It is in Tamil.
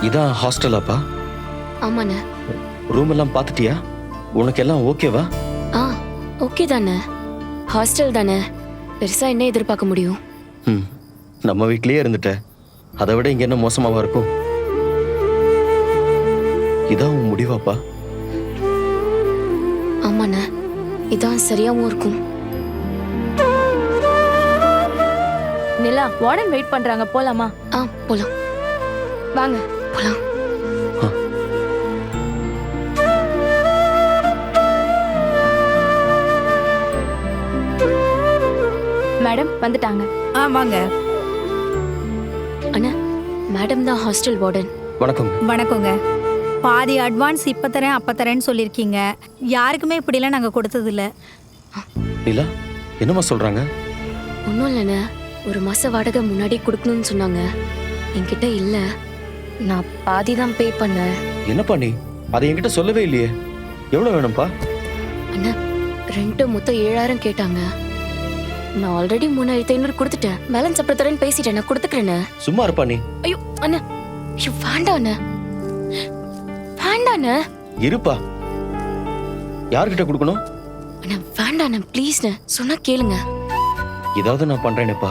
இதான் ஹாஸ்டலாப்பா? ஆமாண்ணே. ரூம் எல்லாம் பார்த்துட்டியா? உனக்கு எல்லாம் ஓகேவா? ஆ ஓகே தானே, ஹாஸ்டல் தானே, பெருசா என்ன எதிர்பார்க்க முடியும்? ம், நம்ம வீட்லயே இருந்துட்ட, அதை விட இங்க என்ன மோசமாவா இருக்கும்? இதான் உன் முடிவாப்பா? ஆமாண்ணே, இதான் சரியாவும் இருக்கும். நிலா, வார்டன் வெயிட் பண்றாங்க, போலாமா? ஆ போலாம், வாங்க போலாம். மேடம் வந்துட்டாங்க. வாங்க. அண்ணா, மேடம் தான் ஹாஸ்டல் வார்டன். வணக்கம். வணக்கங்க. பாதி அட்வான்ஸ் இப்ப தரேன் அப்ப தரேன்னு சொல்லியிருக்கீங்க. யாருக்குமே இப்படிலாம் நாங்க கொடுத்ததில்ல. நிலா, என்னம்மா சொல்றாங்க? ஒன்றும் இல்லைண்ணே, ஒரு மாச வாடகை முன்னாடி கொடுக்கணும்னு சொன்னாங்க. என்கிட்ட இல்ல, நான் பாதி தான் பே பண்ணேன். என்னப்பா நீ அதை என்கிட்ட சொல்லவே இல்லையே. எவ்வளவு வேணும்ப்பா? அண்ணா, ரெண்ட் மொத்தம் 7000 கேட்டாங்க. நான் ஆல்ரெடி 3500 கொடுத்துட்டேன். பேலன்ஸ் அப்புறம் தரேன்னு பேசிட்டேன். நான் கொடுத்துக்கிறேண்ணே. சும்மா இருப்பா நீ. ஐயோ அண்ணா, ஐயோ வேண்டாம் அண்ணா, வேண்டாம் அண்ணா. இருப்பா. யார்கிட்ட கொடுக்கணும்? அண்ணா வேண்டாம் அண்ணா, ப்ளீஸ்ண்ணே, சொன்னா கேளுங்க. ஏதாவது நான் பண்றேனேப்பா.